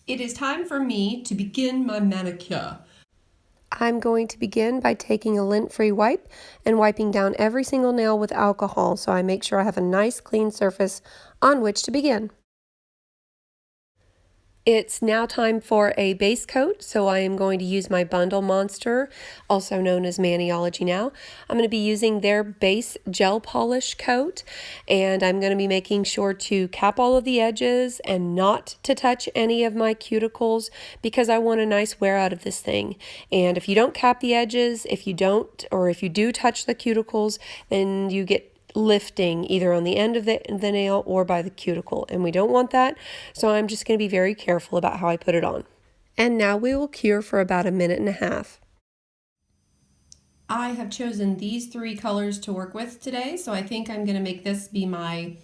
It is time for me to begin my manicure. I'm going to begin by taking a lint-free wipe and wiping down every single nail with alcohol so I make sure I have a nice clean surface on which to begin. It's now time for a base coat, so I am going to use my Bundle Monster, also known as Maniology now. I'm going to be using their base gel polish coat, and I'm going to be making sure to cap all of the edges and not to touch any of my cuticles because I want a nice wear out of this thing. And if you don't cap the edges, if you do touch the cuticles, then you get lifting either on the end of the nail or by the cuticle, and we don't want that, so I'm just going to be very careful about how I put it on. And now we will cure for about 1.5 minutes. I have chosen these 3 colors to work with today, so I think I'm going to make this be my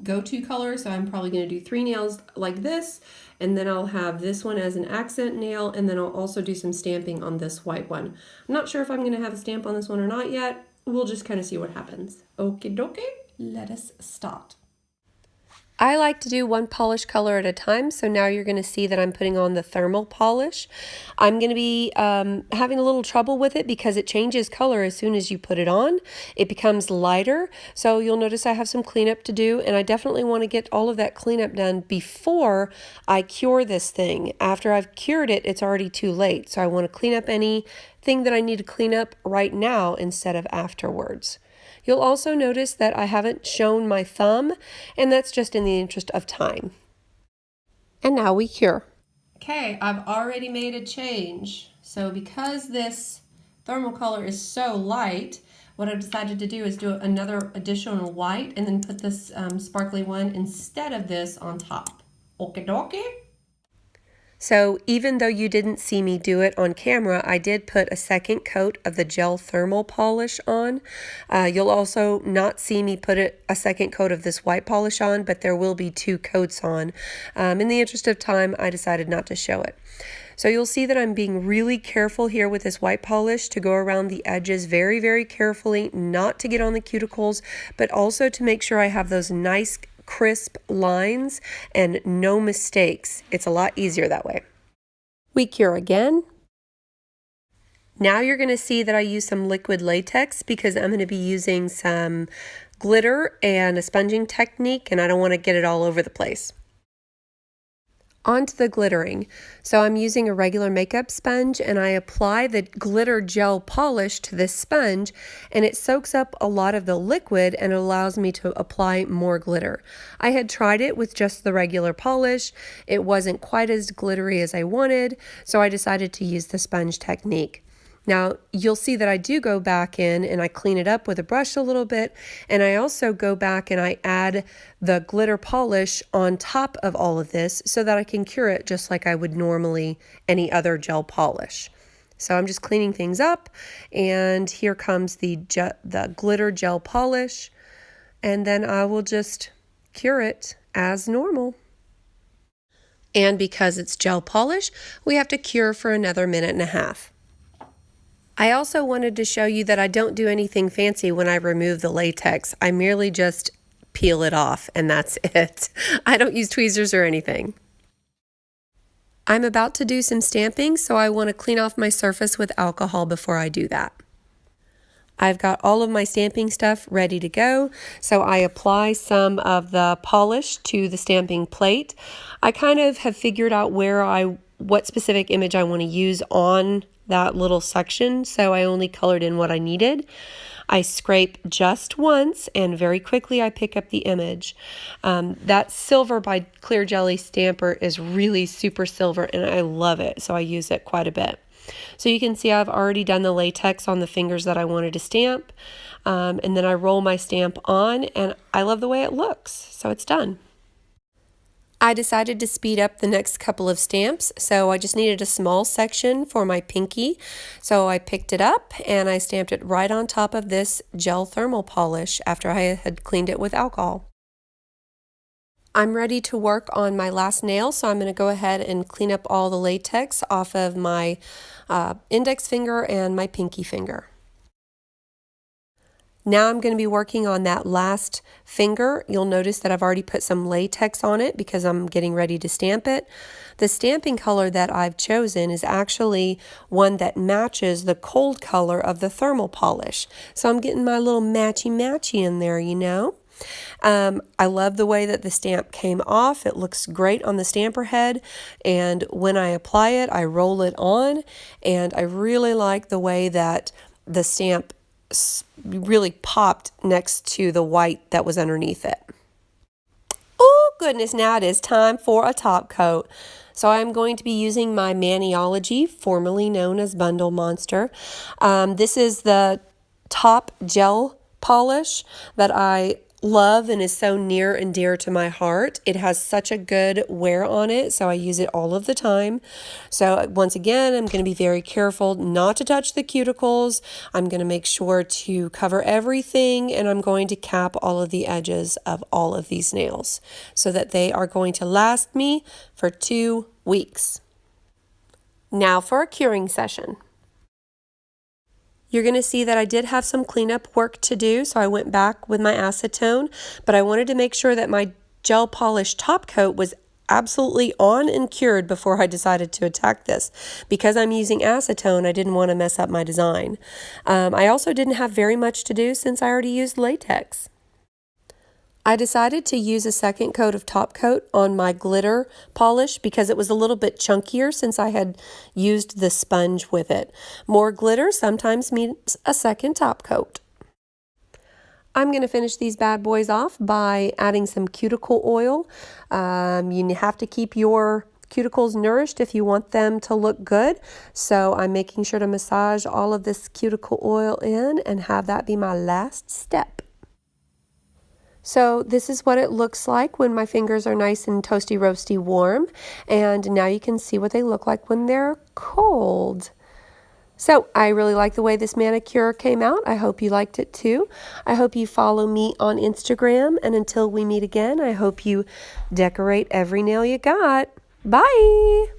go-to color. So I'm probably going to do 3 nails like this, and then I'll have this one as an accent nail, and then I'll also do some stamping on this white one. I'm not sure if I'm going to have a stamp on this one or not yet. We'll just kind of see what happens. Okie dokie, let us start. I like to do one polish color at a time, so now you're going to see that I'm putting on the thermal polish. I'm going to be having a little trouble with it because it changes color as soon as you put it on. It becomes lighter, so you'll notice I have some cleanup to do, and I definitely want to get all of that cleanup done before I cure this thing. After I've cured it, it's already too late, so I want to clean up anything that I need to clean up right now instead of afterwards. You'll also notice that I haven't shown my thumb, and that's just in the interest of time. And now we cure. Okay, I've already made a change. So because this thermal color is so light, what I've decided to do is do another additional white and then put this sparkly one instead of this on top. Okie dokie. So even though you didn't see me do it on camera, I did put a second coat of the gel thermal polish on. You'll also not see me put a second coat of this white polish on, but there will be 2 coats on. In the interest of time, I decided not to show it. So you'll see that I'm being really careful here with this white polish to go around the edges very, very carefully, not to get on the cuticles, but also to make sure I have those nice crisp lines and no mistakes. It's a lot easier that way. We cure again. Now you're going to see that I use some liquid latex because I'm going to be using some glitter and a sponging technique, and I don't want to get it all over the place. On to the glittering. So I'm using a regular makeup sponge, and I apply the glitter gel polish to this sponge, and it soaks up a lot of the liquid and allows me to apply more glitter. I had tried it with just the regular polish. It wasn't quite as glittery as I wanted, so I decided to use the sponge technique. Now, you'll see that I do go back in and I clean it up with a brush a little bit, and I also go back and I add the glitter polish on top of all of this so that I can cure it just like I would normally any other gel polish. So I'm just cleaning things up, and here comes the glitter gel polish, and then I will just cure it as normal. And because it's gel polish, we have to cure for another 1.5 minutes. I also wanted to show you that I don't do anything fancy when I remove the latex. I merely just peel it off, and that's it. I don't use tweezers or anything. I'm about to do some stamping, so I want to clean off my surface with alcohol before I do that. I've got all of my stamping stuff ready to go, so I apply some of the polish to the stamping plate. I kind of have figured out what specific image I want to use on that little section, so I only colored in what I needed. I scrape just once, and very quickly I pick up the image. That Silver by Clear Jelly stamper is really super silver, and I love it, so I use it quite a bit. So you can see I've already done the latex on the fingers that I wanted to stamp, and then I roll my stamp on, and I love the way it looks, so it's done. I decided to speed up the next couple of stamps, so I just needed a small section for my pinky. So I picked it up and I stamped it right on top of this gel thermal polish after I had cleaned it with alcohol. I'm ready to work on my last nail, so I'm going to go ahead and clean up all the latex off of my index finger and my pinky finger. Now I'm going to be working on that last finger. You'll notice that I've already put some latex on it because I'm getting ready to stamp it. The stamping color that I've chosen is actually one that matches the cold color of the thermal polish. So I'm getting my little matchy-matchy in there, you know. I love the way that the stamp came off. It looks great on the stamper head, and when I apply it, I roll it on, and I really like the way that the stamp really popped next to the white that was underneath it. Oh goodness, now it is time for a top coat. So I'm going to be using my Maniology, formerly known as Bundle Monster. This is the top gel polish that I love and is so near and dear to my heart. It has such a good wear on it, so I use it all of the time. So once again, I'm going to be very careful not to touch the cuticles. I'm going to make sure to cover everything, and I'm going to cap all of the edges of all of these nails so that they are going to last me for 2 weeks. Now for a curing session. You're going to see that I did have some cleanup work to do, so I went back with my acetone, but I wanted to make sure that my gel polish top coat was absolutely on and cured before I decided to attack this. Because I'm using acetone, I didn't want to mess up my design. I also didn't have very much to do since I already used latex. I decided to use a second coat of top coat on my glitter polish because it was a little bit chunkier since I had used the sponge with it. More glitter sometimes means a second top coat. I'm going to finish these bad boys off by adding some cuticle oil. You have to keep your cuticles nourished if you want them to look good. So I'm making sure to massage all of this cuticle oil in and have that be my last step. So this is what it looks like when my fingers are nice and toasty, roasty, warm. And now you can see what they look like when they're cold. So I really like the way this manicure came out. I hope you liked it too. I hope you follow me on Instagram. And until we meet again, I hope you decorate every nail you got. Bye!